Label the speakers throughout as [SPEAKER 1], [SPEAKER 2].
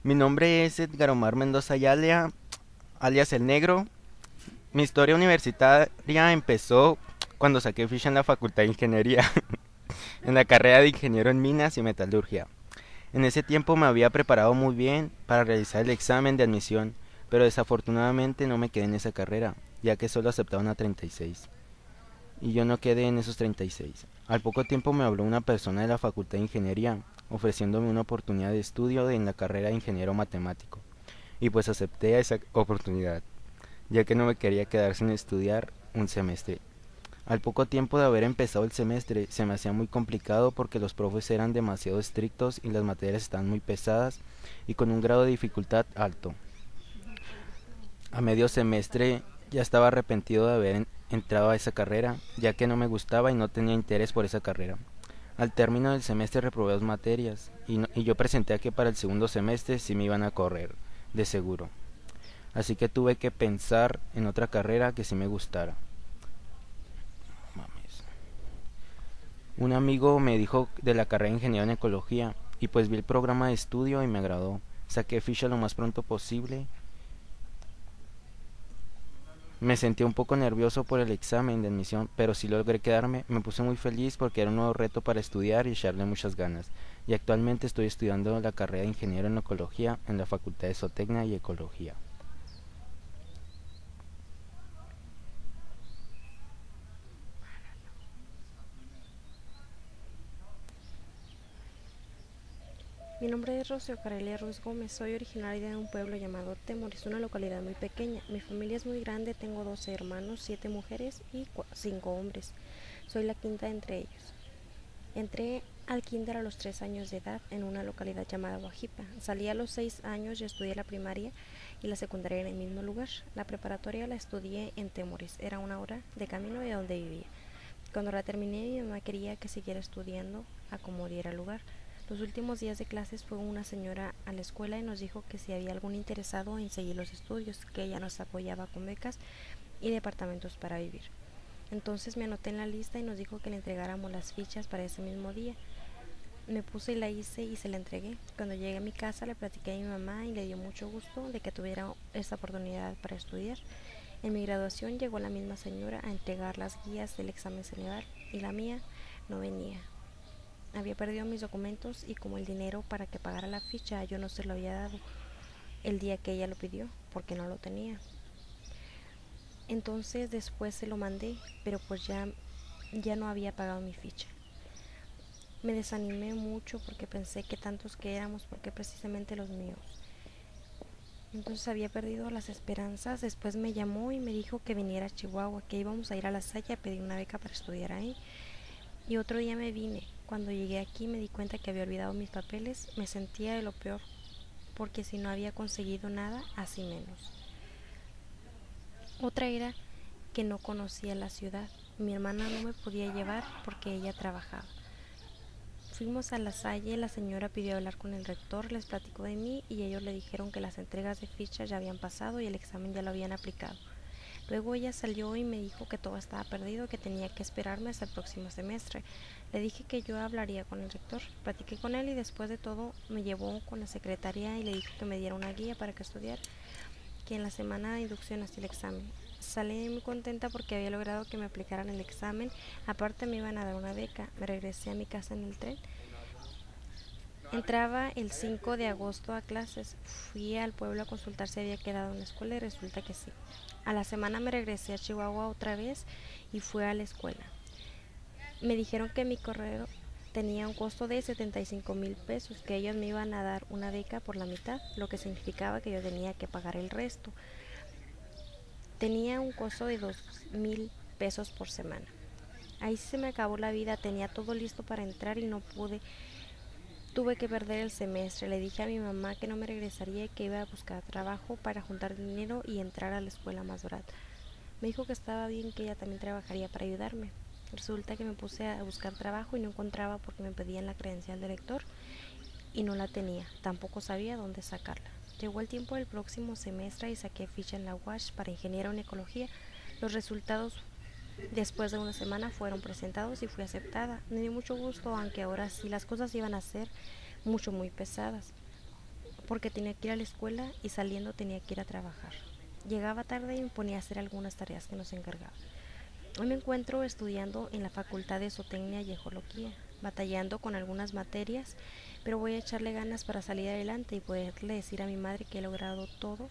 [SPEAKER 1] Mi nombre es Edgar Omar Mendoza Ayala, alias El Negro. Mi historia universitaria empezó cuando saqué ficha en la Facultad de Ingeniería, en la carrera de Ingeniero en Minas y Metalurgia. En ese tiempo me había preparado muy bien para realizar el examen de admisión, pero desafortunadamente no me quedé en esa carrera, ya que solo aceptaban a 36. Y yo no quedé en esos 36. Al poco tiempo me habló una persona de la Facultad de Ingeniería, ofreciéndome una oportunidad de estudio en la carrera de ingeniero matemático. Y pues acepté esa oportunidad, ya que no me quería quedar sin estudiar un semestre. Al poco tiempo de haber empezado el semestre, se me hacía muy complicado porque los profes eran demasiado estrictos y las materias estaban muy pesadas y con un grado de dificultad alto. A medio semestre ya estaba arrepentido de haber entrado a esa carrera, ya que no me gustaba y no tenía interés por esa carrera. Al término del semestre reprobé dos materias y yo presenté a que para el segundo semestre sí me iban a correr, de seguro. Así que tuve que pensar en otra carrera que sí me gustara. Mames. Un amigo me dijo de la carrera de ingeniero en ecología y pues vi el programa de estudio y me agradó. Saqué ficha lo más pronto posible. Me sentí un poco nervioso por el examen de admisión, pero sí logré quedarme. Me puse muy feliz porque era un nuevo reto para estudiar y echarle muchas ganas. Y actualmente estoy estudiando la carrera de ingeniero en ecología en la Facultad de Zootecnia y Ecología.
[SPEAKER 2] Mi nombre es Rocío Carelia Ruiz Gómez, soy originaria de un pueblo llamado Temoris, una localidad muy pequeña. Mi familia es muy grande, tengo 12 hermanos, 7 mujeres y 5 hombres. Soy la quinta entre ellos. Entré al kinder a los 3 años de edad en una localidad llamada Guajipa. Salí a los 6 años y estudié la primaria y la secundaria en el mismo lugar. La preparatoria la estudié en Temoris, era una hora de camino de donde vivía. Cuando la terminé, mi mamá quería que siguiera estudiando a como diera lugar. Los últimos días de clases fue una señora a la escuela y nos dijo que si había algún interesado en seguir los estudios, que ella nos apoyaba con becas y departamentos para vivir. Entonces me anoté en la lista y nos dijo que le entregáramos las fichas para ese mismo día. Me puse y la hice y se la entregué. Cuando llegué a mi casa le platiqué a mi mamá y le dio mucho gusto de que tuviera esta oportunidad para estudiar. En mi graduación llegó la misma señora a entregar las guías del examen general y la mía no venía. Había perdido mis documentos y como el dinero para que pagara la ficha yo no se lo había dado el día que ella lo pidió porque no lo tenía. Entonces después se lo mandé, pero pues ya no había pagado mi ficha. Me desanimé mucho porque pensé que tantos que éramos, porque precisamente los míos. Entonces había perdido las esperanzas. Después me llamó y me dijo que viniera a Chihuahua, que íbamos a ir a La Salle a pedir una beca para estudiar ahí. Y otro día me vine. Cuando llegué aquí me di cuenta que había olvidado mis papeles. Me sentía de lo peor, porque si no había conseguido nada, así menos. Otra era que no conocía la ciudad. Mi hermana no me podía llevar porque ella trabajaba. Fuimos a La Salle, la señora pidió hablar con el rector, les platicó de mí y ellos le dijeron que las entregas de fichas ya habían pasado y el examen ya lo habían aplicado. Luego ella salió y me dijo que todo estaba perdido, que tenía que esperarme hasta el próximo semestre. Le dije que yo hablaría con el rector. Platiqué con él y después de todo me llevó con la secretaria y le dijo que me diera una guía para que estudiara, que en la semana de inducción hacía el examen. Salí muy contenta porque había logrado que me aplicaran el examen. Aparte me iban a dar una beca. Me regresé a mi casa en el tren. Entraba el 5 de agosto a clases. Fui al pueblo a consultar si había quedado en la escuela y resulta que sí. A la semana me regresé a Chihuahua otra vez y fui a la escuela. Me dijeron que mi correo tenía un costo de 75,000 pesos, que ellos me iban a dar una beca por la mitad, lo que significaba que yo tenía que pagar el resto. Tenía un costo de 2,000 pesos por semana. Ahí se me acabó la vida, tenía todo listo para entrar y no pude. Tuve que perder el semestre. Le dije a mi mamá que no me regresaría y que iba a buscar trabajo para juntar dinero y entrar a la escuela más barata. Me dijo que estaba bien, que ella también trabajaría para ayudarme. Resulta que me puse a buscar trabajo y no encontraba porque me pedían la credencial de lector y no la tenía. Tampoco sabía dónde sacarla. Llegó el tiempo del próximo semestre y saqué ficha en la UASH para ingeniero en ecología. Los resultados después de una semana fueron presentados y fui aceptada. Me dio mucho gusto, aunque ahora sí las cosas iban a ser muy pesadas. porque tenía que ir a la escuela y saliendo tenía que ir a trabajar. Llegaba tarde y me ponía a hacer algunas tareas que nos encargaba. Hoy me encuentro estudiando en la Facultad de Zootecnia y Ecología, batallando con algunas materias, pero voy a echarle ganas para salir adelante y poderle decir a mi madre que he logrado todo.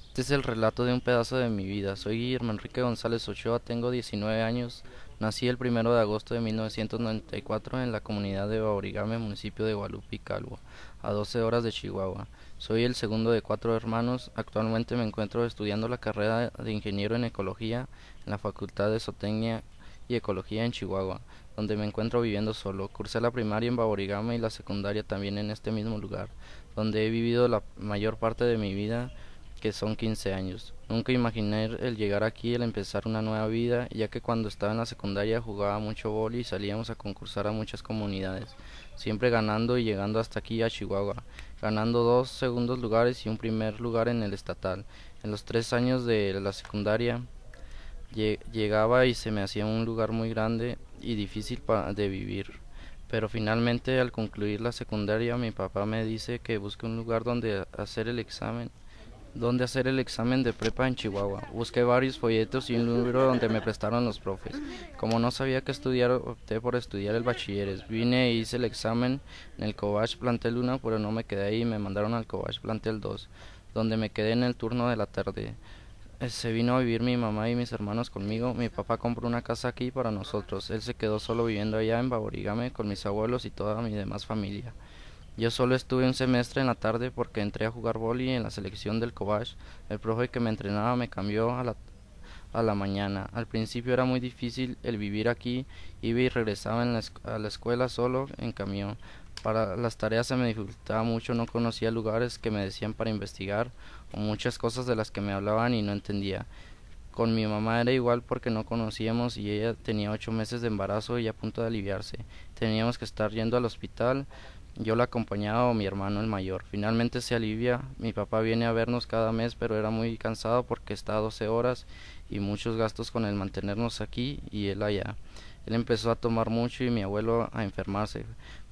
[SPEAKER 3] Este es el relato de un pedazo de mi vida. Soy Guillermo Enrique González Ochoa, tengo 19 años. Nací el 1 de agosto de 1994 en la comunidad de Baurigame, municipio de Guadalupe Calvo, a 12 horas de Chihuahua. Soy el segundo de 4 hermanos. Actualmente me encuentro estudiando la carrera de ingeniero en ecología en la Facultad de Zootecnia y Ecología en Chihuahua, donde me encuentro viviendo solo. Cursé la primaria en Baurigame y la secundaria también en este mismo lugar, donde he vivido la mayor parte de mi vida, que son 15 años. Nunca imaginé el llegar aquí, el empezar una nueva vida, ya que cuando estaba en la secundaria jugaba mucho vóley y salíamos a concursar a muchas comunidades, siempre ganando y llegando hasta aquí a Chihuahua, ganando 2 segundos lugares y un primer lugar en el estatal. En los 3 años de la secundaria llegaba y se me hacía un lugar muy grande y difícil de vivir. Pero finalmente al concluir la secundaria mi papá me dice que busque un lugar donde hacer el examen de prepa en Chihuahua. Busqué varios folletos y un libro donde me prestaron los profes. Como no sabía qué estudiar, opté por estudiar el bachilleres. Vine e hice el examen en el Cobach Plantel 1, pero no me quedé ahí y me mandaron al Cobach Plantel 2, donde me quedé en el turno de la tarde. Se vino a vivir mi mamá y mis hermanos conmigo. Mi papá compró una casa aquí para nosotros. Él se quedó solo viviendo allá en Baborigame con mis abuelos y toda mi demás familia. Yo solo estuve un semestre en la tarde porque entré a jugar vóley en la selección del Cobach. El profe que me entrenaba me cambió a la mañana. Al principio era muy difícil el vivir aquí, iba y regresaba a la escuela solo en camión. Para las tareas se me dificultaba mucho, no conocía lugares que me decían para investigar o muchas cosas de las que me hablaban y no entendía. Con mi mamá era igual porque no conocíamos y ella tenía 8 meses de embarazo y a punto de aliviarse. Teníamos que estar yendo al hospital. Yo la acompañaba o mi hermano el mayor. Finalmente se alivia. Mi papá viene a vernos cada mes, pero era muy cansado porque está a 12 horas y muchos gastos con el mantenernos aquí y él allá. Él empezó a tomar mucho y mi abuelo a enfermarse.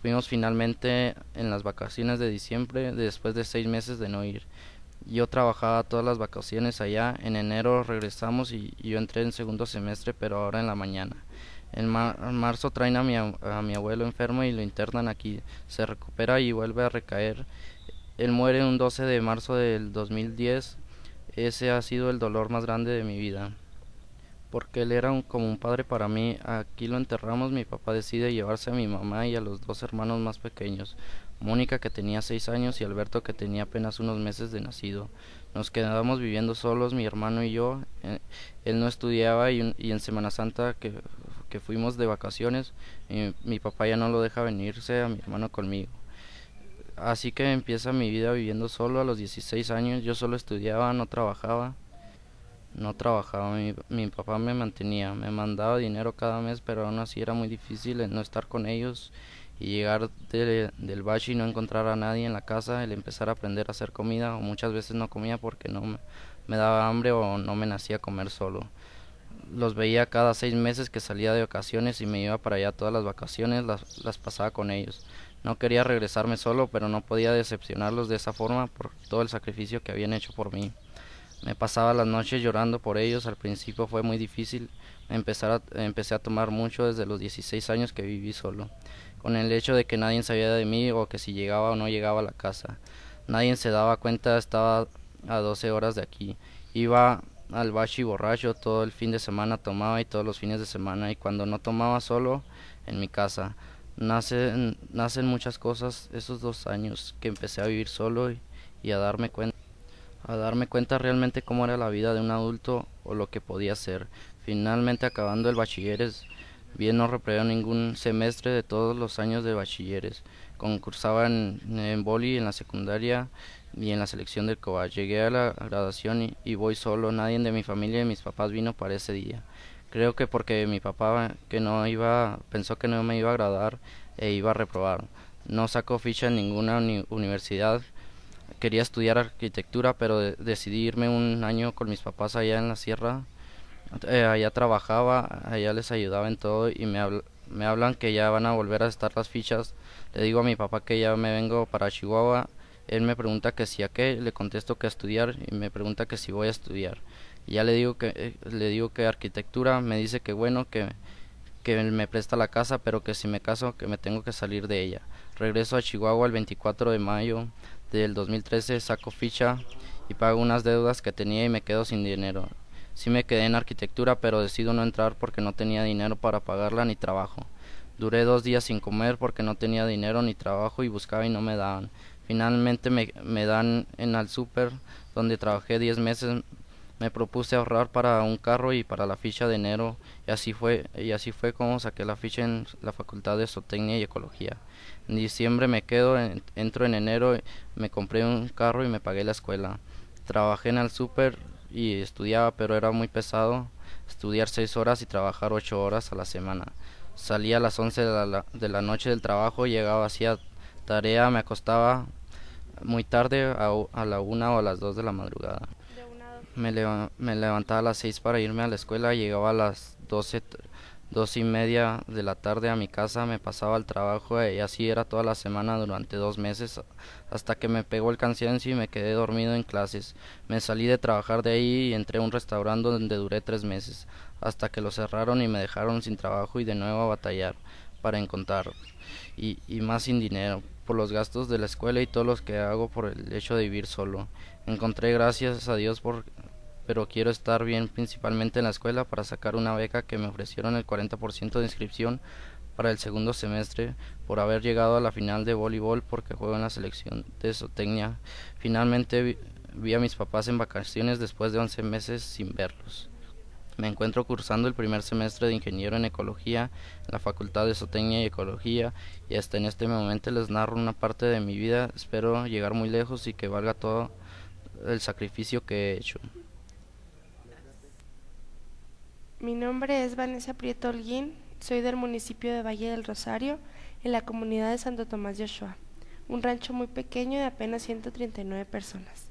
[SPEAKER 3] Fuimos finalmente en las vacaciones de diciembre, después de 6 meses de no ir. Yo trabajaba todas las vacaciones allá. En enero regresamos y yo entré en segundo semestre, pero ahora en la mañana. En marzo traen a mi abuelo enfermo y lo internan aquí. Se recupera y vuelve a recaer. Él muere un 12 de marzo del 2010. Ese ha sido el dolor más grande de mi vida, porque él era como un padre para mí. Aquí lo enterramos. Mi papá decide llevarse a mi mamá y a los 2 hermanos más pequeños, Mónica, que tenía 6 años, y Alberto, que tenía apenas unos meses de nacido. Nos quedábamos viviendo solos, mi hermano y yo. Él no estudiaba y en Semana Santa que fuimos de vacaciones, mi papá ya no lo deja venirse a mi hermano conmigo. Así que empieza mi vida viviendo solo a los 16 años. Yo solo estudiaba, no trabajaba. Mi papá me mantenía, me mandaba dinero cada mes, pero aún así era muy difícil el no estar con ellos y llegar del bachi y no encontrar a nadie en la casa, el empezar a aprender a hacer comida, o muchas veces no comía porque no me daba hambre o no me nacía comer solo. Los veía cada 6 meses que salía de vacaciones y me iba para allá todas las vacaciones, las pasaba con ellos. No quería regresarme solo, pero no podía decepcionarlos de esa forma por todo el sacrificio que habían hecho por mí. Me pasaba las noches llorando por ellos. Al principio fue muy difícil. Empecé a tomar mucho desde los 16 años que viví solo, con el hecho de que nadie sabía de mí o que si llegaba o no llegaba a la casa. Nadie se daba cuenta, estaba a 12 horas de aquí. Iba al bachi borracho, todo el fin de semana tomaba y todos los fines de semana, y cuando no tomaba solo en mi casa. Nacen muchas cosas esos 2 años que empecé a vivir solo y a darme cuenta realmente cómo era la vida de un adulto o lo que podía ser. Finalmente, acabando el bachilleres, bien no reprobé ningún semestre de todos los años de bachilleres. Concursaba en vóley en la secundaria y en la selección del COBA. Llegué a la graduación y voy solo. Nadie de mi familia y mis papás vino para ese día. Creo que porque mi papá pensó que no me iba a graduar e iba a reprobar. No sacó ficha en ninguna universidad. Quería estudiar arquitectura, pero decidí irme un año con mis papás allá en la sierra. Allá trabajaba, allá les ayudaba en todo y Me hablan que ya van a volver a estar las fichas. Le digo a mi papá que ya me vengo para Chihuahua. Él me pregunta que si a qué, le contesto que a estudiar y me pregunta que si voy a estudiar. Y ya le digo que arquitectura, me dice que bueno, que me presta la casa, pero que si me caso que me tengo que salir de ella. Regreso a Chihuahua el 24 de mayo del 2013, saco ficha y pago unas deudas que tenía y me quedo sin dinero. Sí me quedé en arquitectura, pero decido no entrar porque no tenía dinero para pagarla ni trabajo. Duré 2 días sin comer porque no tenía dinero ni trabajo y buscaba y no me daban. Finalmente me dan en el súper, donde trabajé 10 meses. Me propuse ahorrar para un carro y para la ficha de enero, y así fue como saqué la ficha en la Facultad de Zootecnia y Ecología. En diciembre me quedo, entro en enero, me compré un carro y me pagué la escuela. Trabajé en el súper y estudiaba, pero era muy pesado estudiar 6 horas y trabajar 8 horas a la semana. Salía a las 11 de la noche del trabajo, llegaba, hacía tarea, me acostaba muy tarde a la 1 o a las 2 de la madrugada. Me levantaba a las 6 para irme a la escuela, llegaba a las 12:30 de la tarde a mi casa, me pasaba al trabajo y así era toda la semana durante 2 meses, hasta que me pegó el cansancio y me quedé dormido en clases. Me salí de trabajar de ahí y entré a un restaurante donde duré 3 meses, hasta que lo cerraron y me dejaron sin trabajo y de nuevo a batallar para encontrar, y más sin dinero, por los gastos de la escuela y todos los que hago por el hecho de vivir solo. Encontré, gracias a Dios, pero quiero estar bien principalmente en la escuela para sacar una beca que me ofrecieron el 40% de inscripción para el segundo semestre por haber llegado a la final de voleibol porque juego en la selección de zootecnia. Finalmente vi a mis papás en vacaciones después de 11 meses sin verlos. Me encuentro cursando el primer semestre de ingeniero en ecología en la Facultad de Zootecnia y Ecología, y hasta en este momento les narro una parte de mi vida. Espero llegar muy lejos y que valga todo el sacrificio que he hecho.
[SPEAKER 4] Mi nombre es Vanessa Prieto Holguín, soy del municipio de Valle del Rosario, en la comunidad de Santo Tomás de Ochoa, un rancho muy pequeño de apenas 139 personas.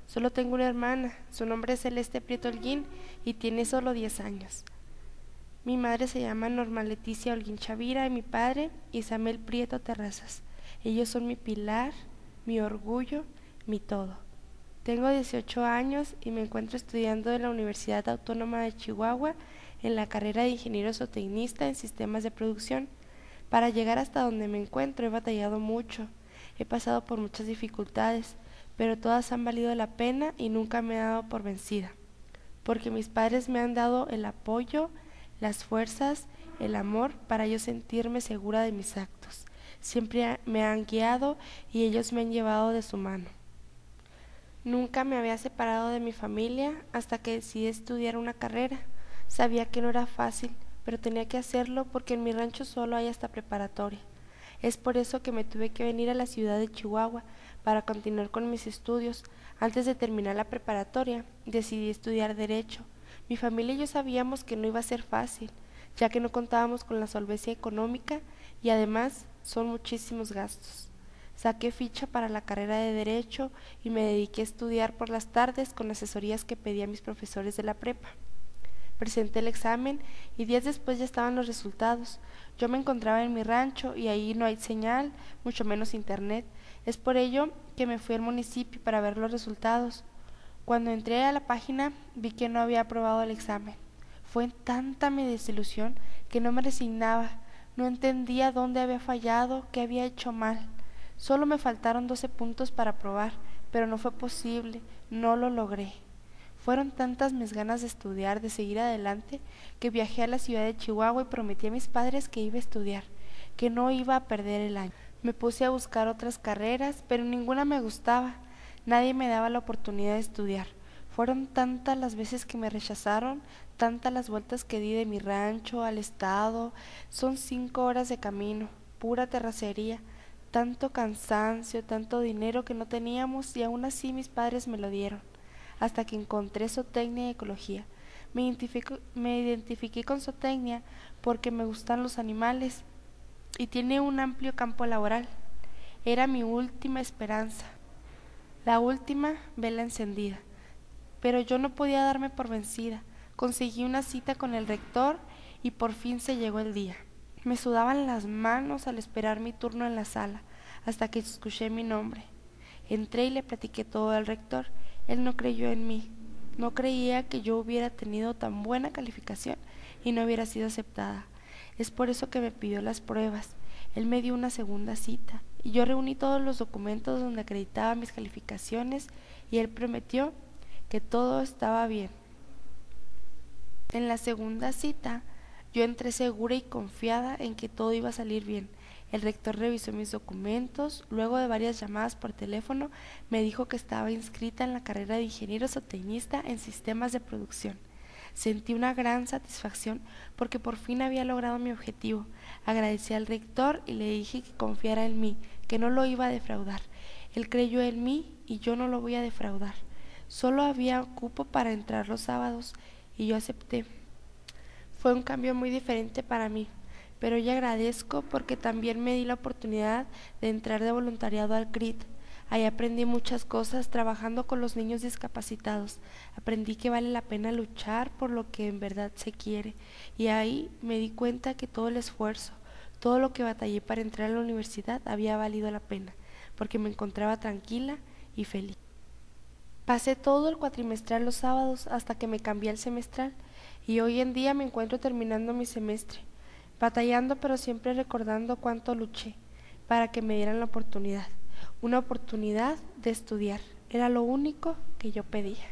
[SPEAKER 4] Solo tengo una hermana, su nombre es Celeste Prieto Holguín y tiene solo 10 años. Mi madre se llama Norma Leticia Holguín Chavira y mi padre Isabel Prieto Terrazas. Ellos son mi pilar, mi orgullo, mi todo. Tengo 18 años y me encuentro estudiando en la Universidad Autónoma de Chihuahua en la carrera de ingeniero zootecnista en sistemas de producción. Para llegar hasta donde me encuentro he batallado mucho, he pasado por muchas dificultades, pero todas han valido la pena y nunca me he dado por vencida, porque mis padres me han dado el apoyo, las fuerzas, el amor para yo sentirme segura de mis actos. Siempre me han guiado y ellos me han llevado de su mano. Nunca me había separado de mi familia hasta que decidí estudiar una carrera. Sabía que no era fácil, pero tenía que hacerlo porque en mi rancho solo hay hasta preparatoria. Es por eso que me tuve que venir a la ciudad de Chihuahua para continuar con mis estudios. Antes de terminar la preparatoria, decidí estudiar Derecho. Mi familia y yo sabíamos que no iba a ser fácil, ya que no contábamos con la solvencia económica y además son muchísimos gastos. Saqué ficha para la carrera de Derecho y me dediqué a estudiar por las tardes con asesorías que pedí a mis profesores de la prepa. Presenté el examen y días después ya estaban los resultados. Yo me encontraba en mi rancho y ahí no hay señal, mucho menos internet. Es por ello que me fui al municipio para ver los resultados. Cuando entré a la página vi que no había aprobado el examen. Fue tanta mi desilusión que no me resignaba. No entendía dónde había fallado, qué había hecho mal. Solo me faltaron 12 puntos para aprobar, pero no fue posible, no lo logré. Fueron tantas mis ganas de estudiar, de seguir adelante, que viajé a la ciudad de Chihuahua y prometí a mis padres que iba a estudiar, que no iba a perder el año. Me puse a buscar otras carreras, pero ninguna me gustaba. Nadie me daba la oportunidad de estudiar. Fueron tantas las veces que me rechazaron, tantas las vueltas que di de mi rancho al estado. Son 5 horas de camino, pura terracería. Tanto cansancio, tanto dinero que no teníamos y aún así mis padres me lo dieron, hasta que encontré zootecnia y ecología. Me identifiqué con zootecnia porque me gustan los animales y tiene un amplio campo laboral. Era mi última esperanza, la última vela encendida, pero yo no podía darme por vencida. Conseguí una cita con el rector y por fin se llegó el día. Me sudaban las manos al esperar mi turno en la sala, hasta que escuché mi nombre. Entré y le platiqué todo al rector. Él no creyó en mí. No creía que yo hubiera tenido tan buena calificación y no hubiera sido aceptada. Es por eso que me pidió las pruebas. Él me dio una segunda cita y yo reuní todos los documentos donde acreditaba mis calificaciones y él prometió que todo estaba bien. En la segunda cita, yo entré segura y confiada en que todo iba a salir bien. El rector revisó mis documentos, luego de varias llamadas por teléfono, me dijo que estaba inscrita en la carrera de ingeniero zootecnista en sistemas de producción. Sentí una gran satisfacción porque por fin había logrado mi objetivo. Agradecí al rector y le dije que confiara en mí, que no lo iba a defraudar. Él creyó en mí y yo no lo voy a defraudar. Solo había cupo para entrar los sábados y yo acepté. Fue un cambio muy diferente para mí, pero yo agradezco porque también me di la oportunidad de entrar de voluntariado al CRIT. Ahí aprendí muchas cosas trabajando con los niños discapacitados. Aprendí que vale la pena luchar por lo que en verdad se quiere. Y ahí me di cuenta que todo el esfuerzo, todo lo que batallé para entrar a la universidad había valido la pena, porque me encontraba tranquila y feliz. Pasé todo el cuatrimestral los sábados hasta que me cambié al semestral y hoy en día me encuentro terminando mi semestre, batallando pero siempre recordando cuánto luché para que me dieran la oportunidad. Una oportunidad de estudiar. Era lo único que yo pedía.